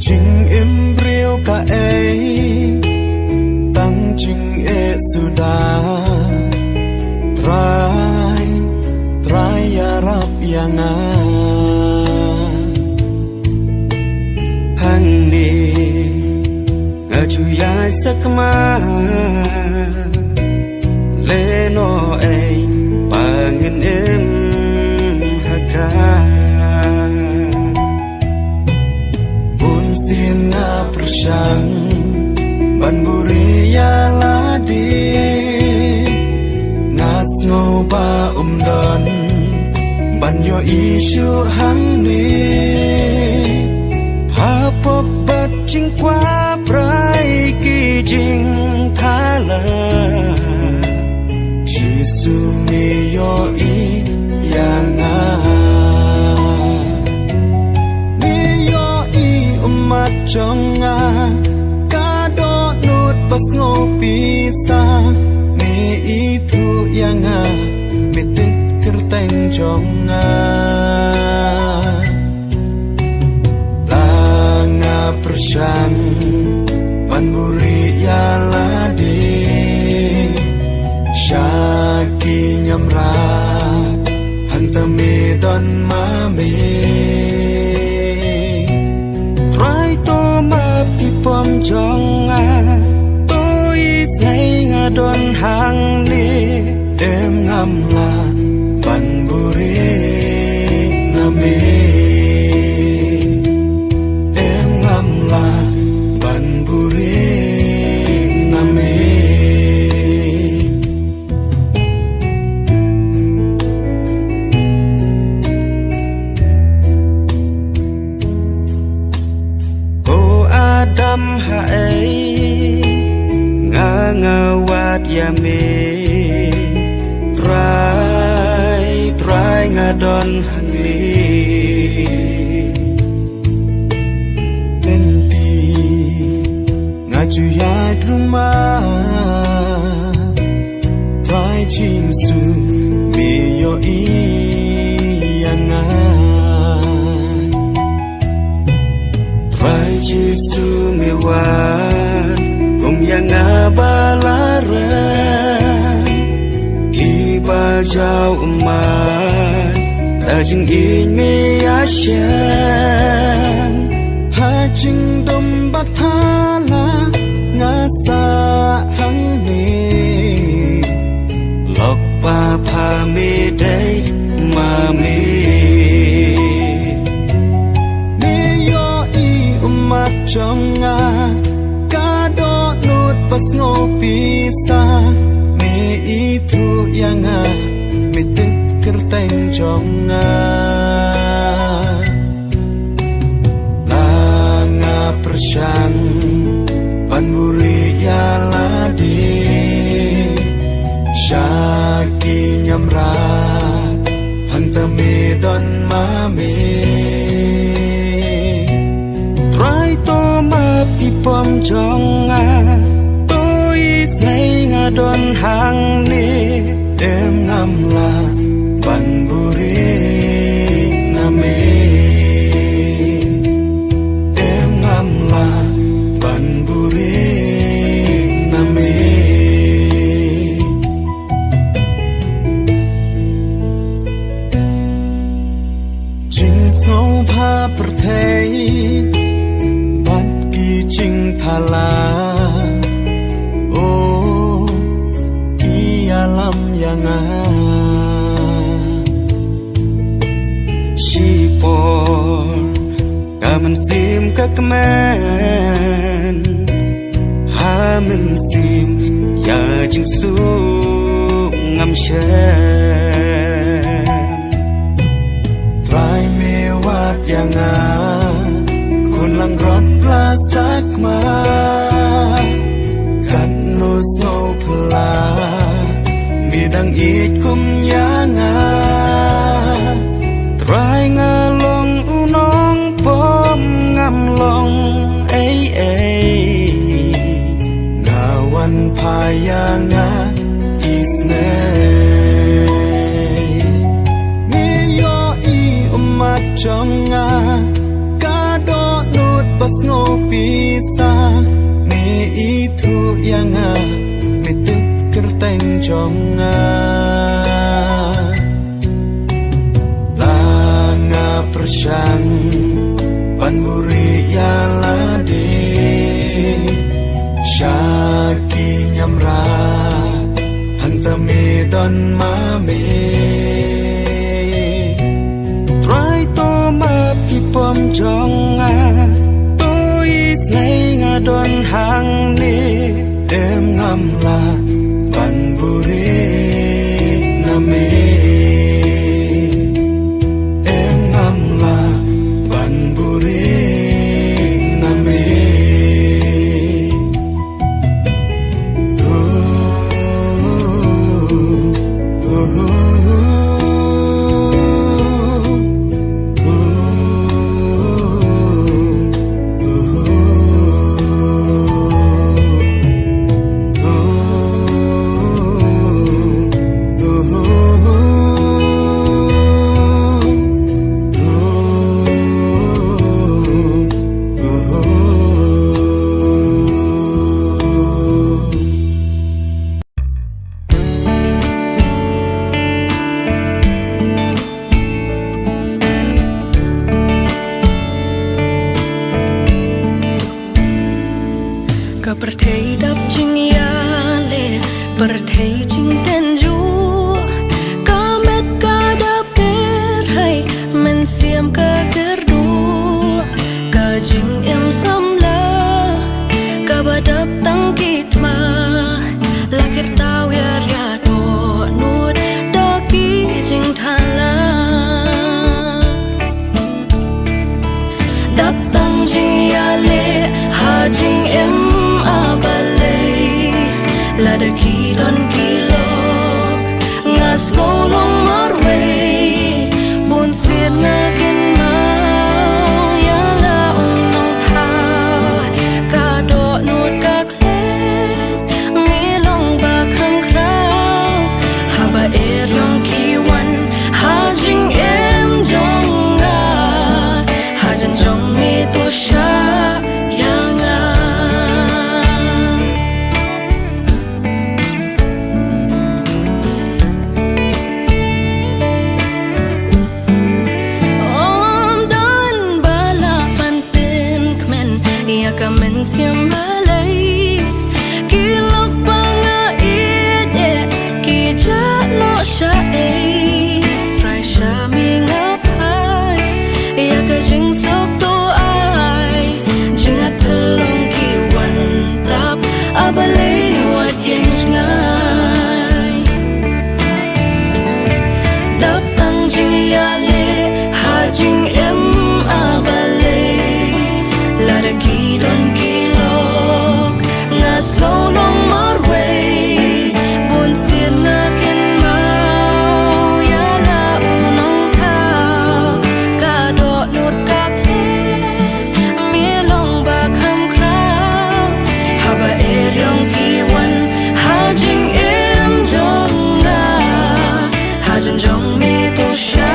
Chinh im riêu cả ấy tăng chinh e sudah try ya rap yang hang ni ngaju ya sakma leno ei pangin em haka bun sina persang ban buria ladi ngas ngô ba don ban yo isu hang ni ha pop bat ching qua prai ki jing thala jisu mi yo i yang mi yo i umat jonga kado nut pas ngopi sa mi itu yang mitik kerteng jonga langa persang panburi ya ladi syaki nyamra hantami don mami try to map ki pom jonga tôi say ngadon hang ni em ngam la ban buri nami em ngam la ban buri nami ko adam hae ngawat yame try ngadon hangi lenti ngaju ya rumah try chinsu mi yo i yang try chinsu mi wa kum yang abalara jauh umat dajing ini asyam hajing domba thala ngasa hang ni lok pa pha mi dai mami mi yo i umat jonga kado nut pas ngopi sa itu yang mitik kerteng jonga langa persang panburi ya ladi syaki nyamra hantami don mami try to map ki pom jonga snai ngadon hang ni em ngam la ban buri nami em ngam la ban buri nami jing ngau pha perthei ban ki jing thala alam yang sipor kamen sim kakmen hamen sim ya jing su ngam shem try me wat yang kun lang ron plasak ma kan lo so pla midang it kum yanga try ngalong unong pom ngam long ngawan payanga isne mi yo i umat jonga kado nut bas ngopi sa mi itu yang mi tuk kerteng jonga langa persang panburi yalade syaki nyamra hantame don mame try to map ki pom jonga tôi snai nga don hang ni em ngam la panburi name em ngam la panburi name Perthei đắp chinh ya lệ perthei chinh tên du ca met ca đắp kết hay men xiêm ca kết du ca chinh em xăm la ca ba đắp tăng kít ma la kir tao ya ria do nut da ki chinh than la đắp tăng chinh ya lệ ha chinh em la da ki don ki lok ngas ngolong marway bun siet na kin mau ya la nong tha ka do nut ka klet mi long ba kham krao ha ba er yong ki wan ha jing em jong ga ha jan jong mi to sha kamen siam balai ki lok banga ide ki ja no sha e try sha mi ngapai ya ka jing sok to ai jingat pelong ki wan tap abalai wat yang ngai dap tang jing ya le ha jing em abalai la da ki don ki lok ngas ngolong marway bun siet na kin mau ya la nong thao ka do nut ka klet mi long ba kham krao ha ba er yong ki wan ha jing em jong na ha jan jong mi to sha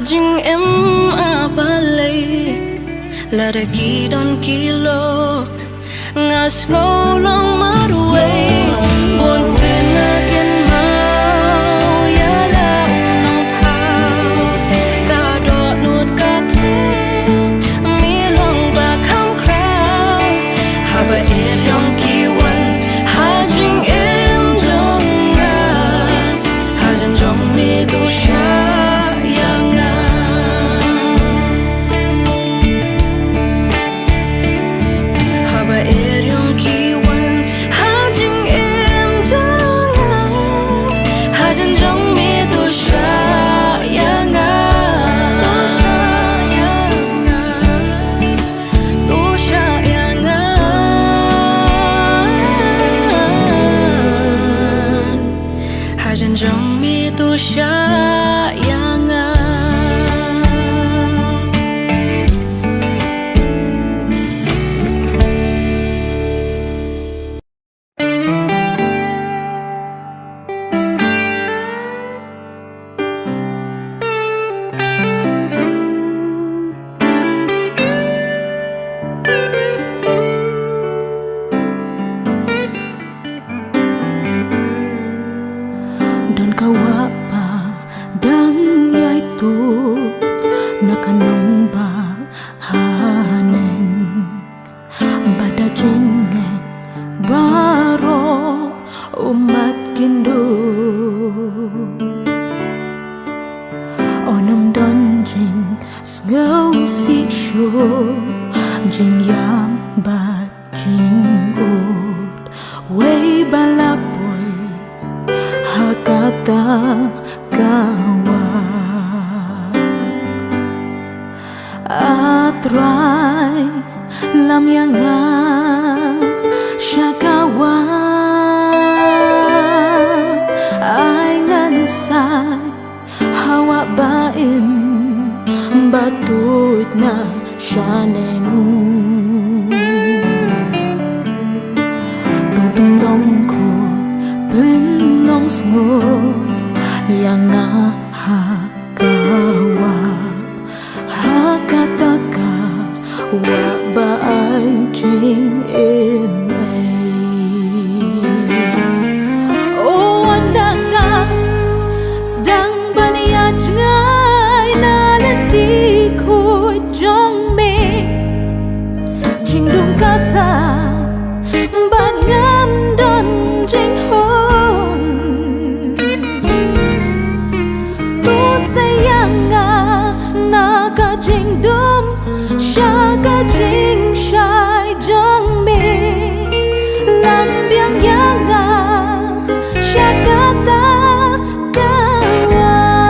jing em abalay la da ki don ki lok ngas ngolong marway Don kawa pa dang yaitu nakanomba hanen bada jingek baro umat kindu onom don jing sngau si shu jing yam bat jing ut way balapoy hakata kawan atrai lam yang syakawan ai ngan sai hawa baim batut na shaneng tu benong ko benong sngot yang hakawa hakataka wa baai jing im oh andanga sedang baniat ngai na leti ko jong me jing dung kasa ban ngam don jing hon tu sayanga naga jing dum shaka jing shai jong me lam biang yanga shaka ta kawan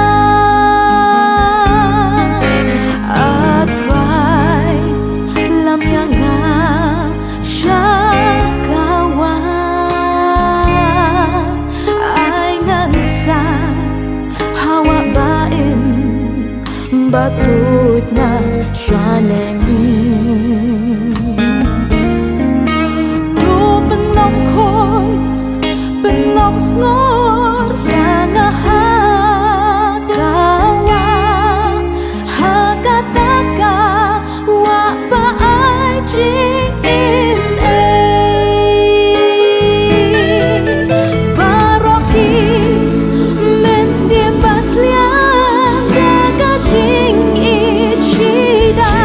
atrai lam yanga shakawan ai ngan sa hawa baim batut na shaneng tu penong khoi penong snor yang hakawa hakataka wa baai jing in baroki men siembas liang gaga jing ichida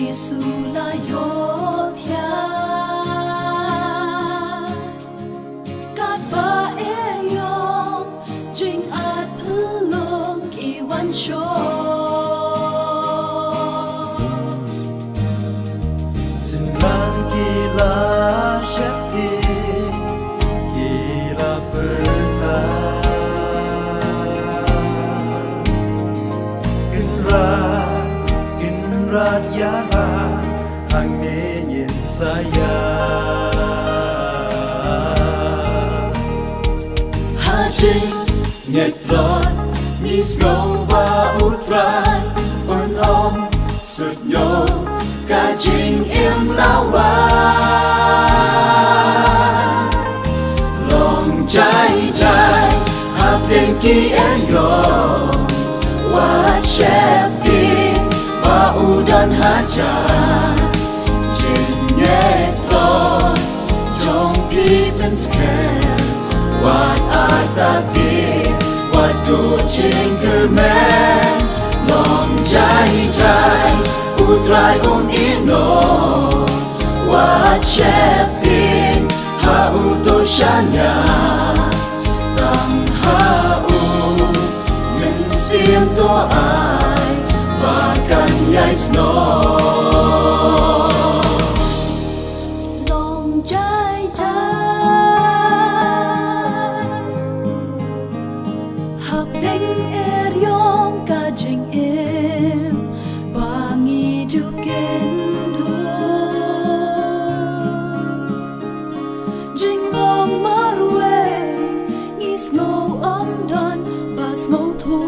Giêsu là yo thia God ba e yong jing at pulong ki wan sho Xin lan kila syakti kila berkah Genrat yara hang nyin saya Hajing ngetlon nis ngô ba utrai on om sut nyo ca jing im lao ba lòng trái trái hấp đến kỳ en yo wa chép tin ba udan haja jing ngetlon trong people's care what ata tin what do jing kermen lòng trái trái utrai ino wa chép tin ha uto shanya tang ha u min sim to ai và kan yai snow lòng trái trái hấp đánh er yong ca jing em bangi du kendo jing long marwe ngis ngô om don bas ngô thu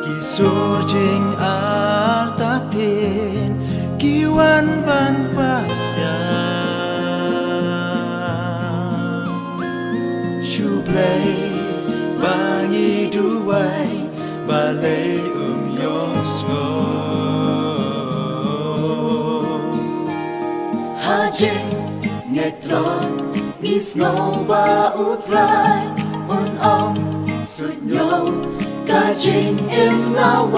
Kisur jing artatin kiwan ban pasya Shublay bangi duway balay yong smo Hajing ngetlon ngis ngô ba utrai on om sut nyo ca jing im lao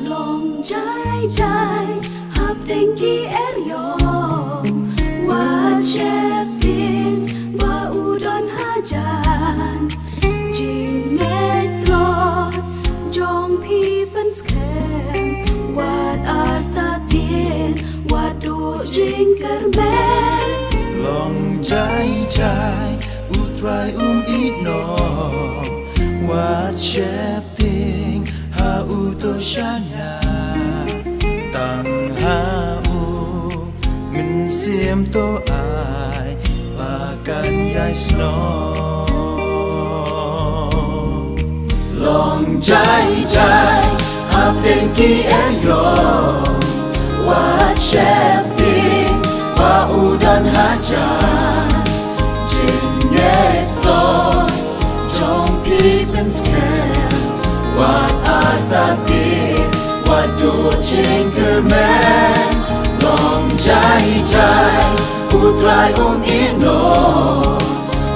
lòng trái trái hấp tình ki er yong wa chép tin ba udon hajan jing ngetlon jong people's camp what arta tin what do jing kermen lòng trái trái utrai ino wa chép ting ha uto shanya tang ha u min sim to ai ba kan yai snow lòng trái trái hấp đến kỳ en yo wa chép tin ba udan haja jing ngetlon trong people's camp what ata tin what do jing kermen lòng trái trái utrai ino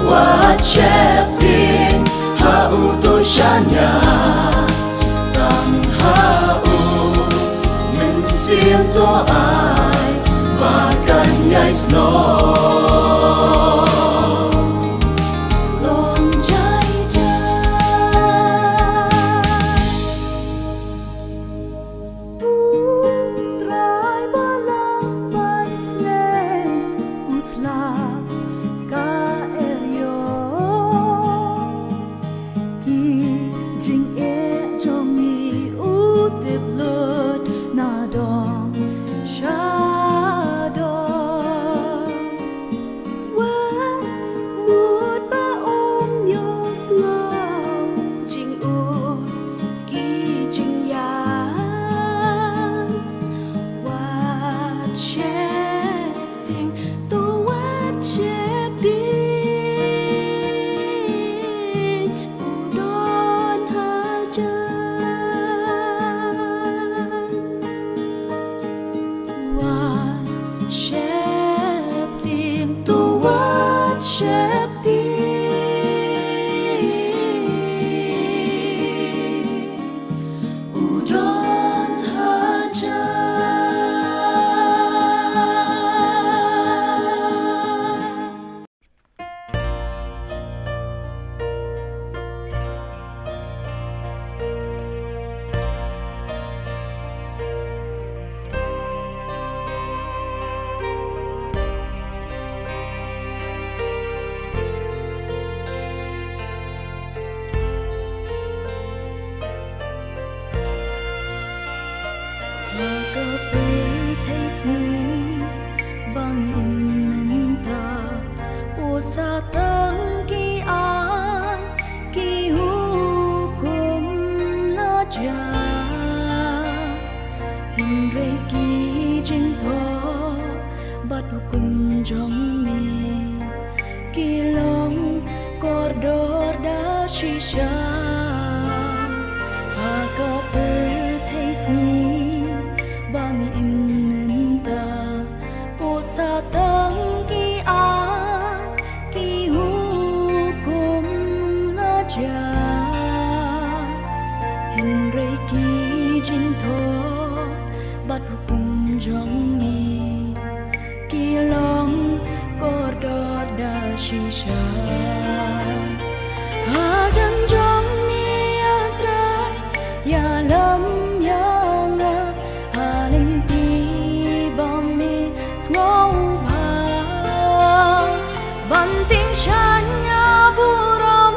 wa chép tin ha uto shanya tang ha u min sim to ai và kan yai snow lòng trái trái utrai bala ban snake usla ka erio ki jing e trong ni u tip lut na dong sha shisha Haka bertaisni Bangi iminta O satang ki an Ki hukum naja Hinray ki jinto Bat hukum jong mi Ki long Kodor da shisha Hajan jong mi atrai Ya lam ya nga Halin ti bom mi Ngô ba Banting shanya buram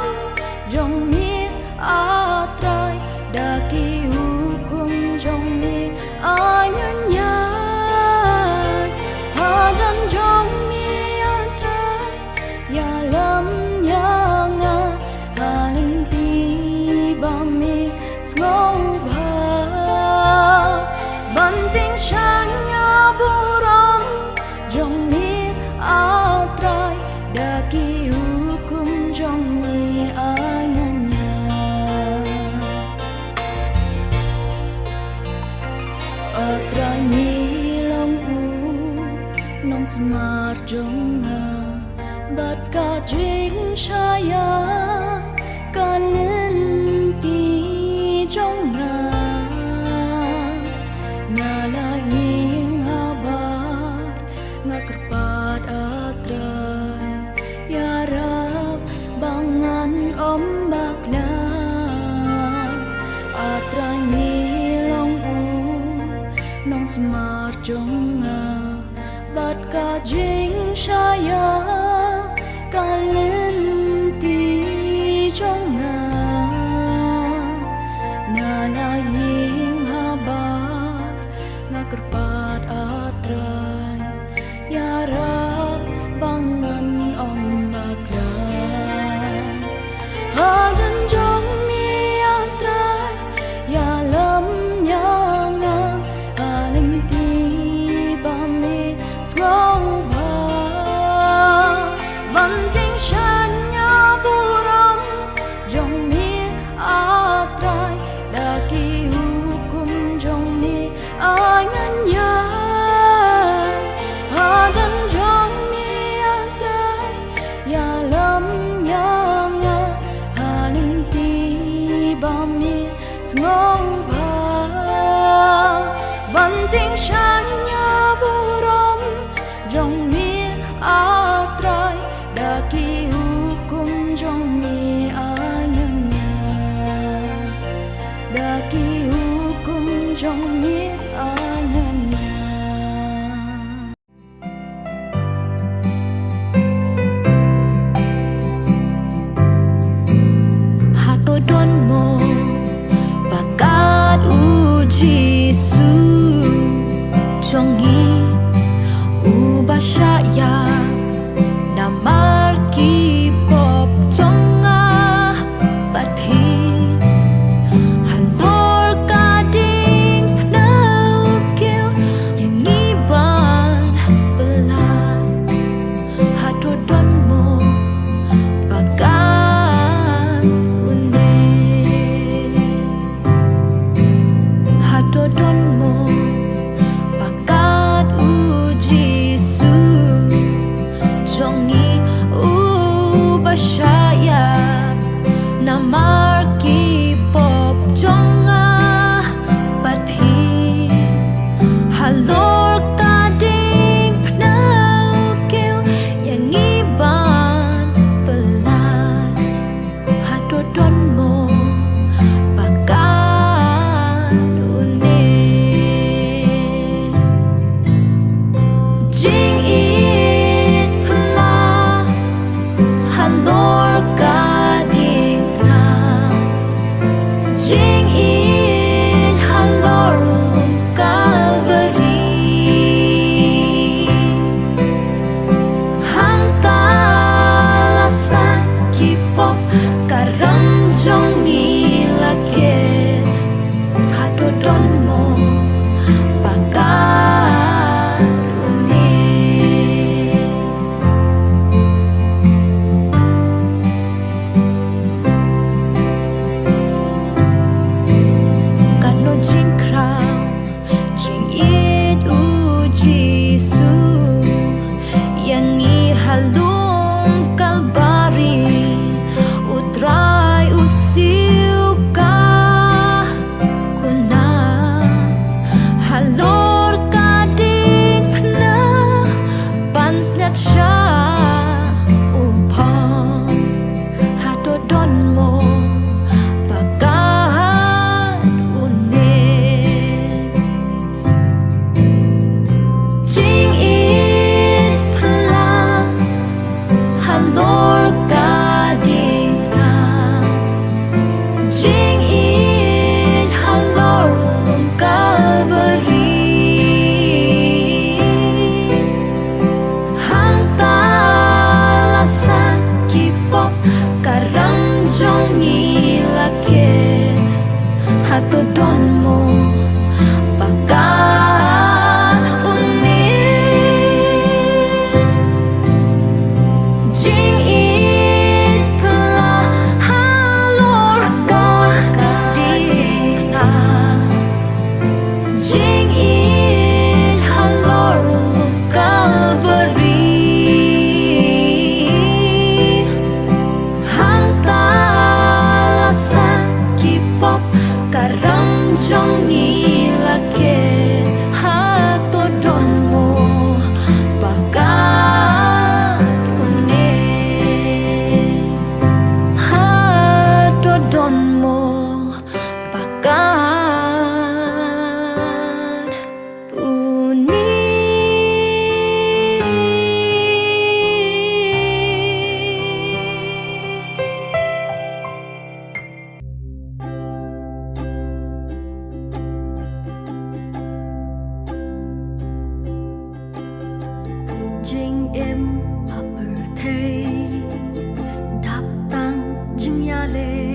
Jong mi atrai Daki hukum jong mi Anyan yan Hajan jong mi atrai Ya lam ya nga Halin ti bom mi Ngô ba Banting shanya buram Jong mi atrai Daki hukum jong mi ananya Atrai mi long u Nong smart jong nga Bat ka jing shaya Kanin ti jong nga Ngalaying habar Nga kerpat atray Yarap bangan ombak lang Atray milong u Nong smart jong nga Bat ka jing shaya Kalin ti jong nga Ngalaying habar Nga kerpat atray Yarap bangan ombak lang Hajan jong mi atray Ya lam ya nga Halin ti bom mi Ngô ba Banting shanya buram Jong mi atray Daki hukum jong mi anyan yan Hajan jong mi atray Ya lam ya nga Halin ti bom mi Ngô ba Banting shanya buram Jong mi atray Daki hukum jong mi anyan yan Daki hukum jong mi anyan yan Hatodon mo Bakat uji su Jongi Ubashaya Namar ki pop jonga Bat pi Halor gading Pnaukil Yang iban Belan Hatodon mo Bagan unin Hatodon mo Bakat uji su Jongi ubashaya Namar ki pop jonga Bat pi Halor gading Pnaukil Yang iban Belan Hatodon mo Bagan unin Jing it pala Halor gading na thầy đáp tăng dừng ya lệ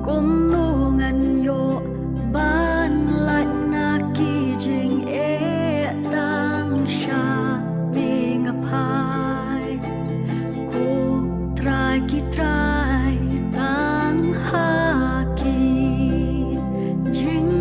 cùng nu ngân yo ban lạnh na kỳ jing e tăng sha mi ngập hai cô trai ki trai tăng ha kỳ jing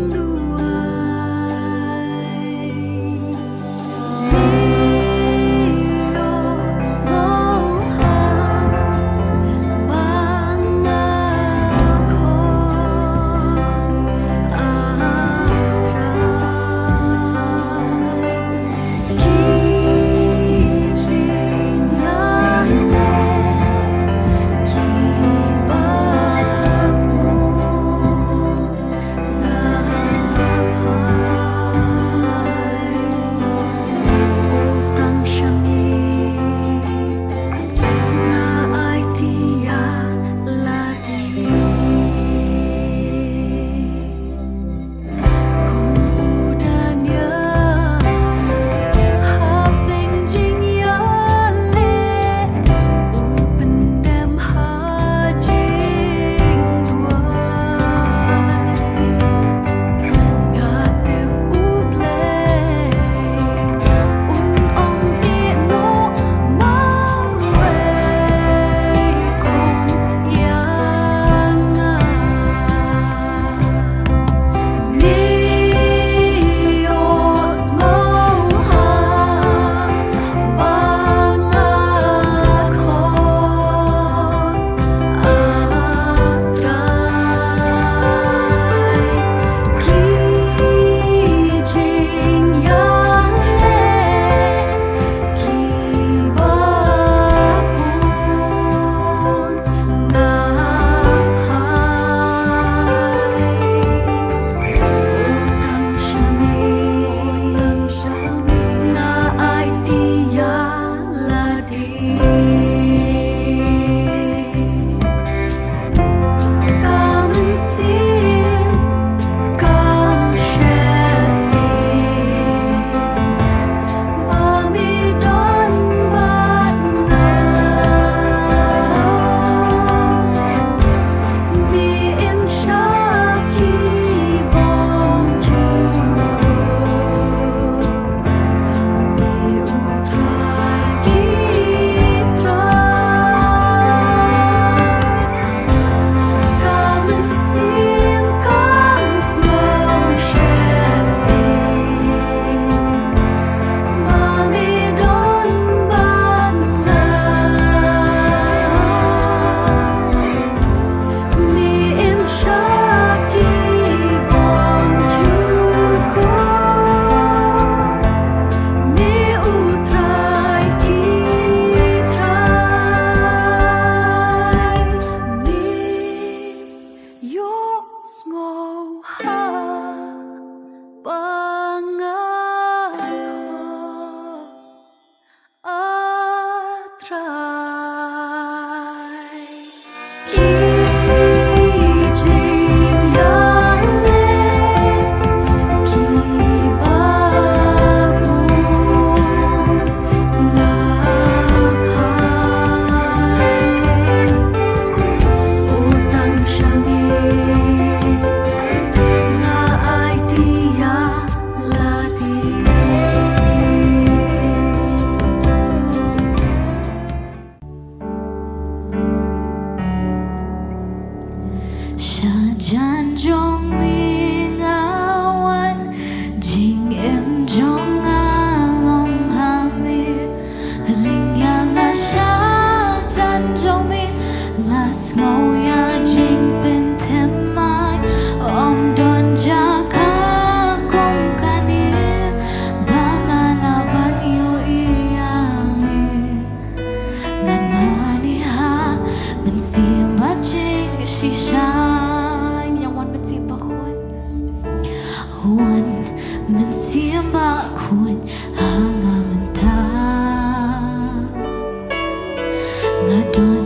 ngã đôi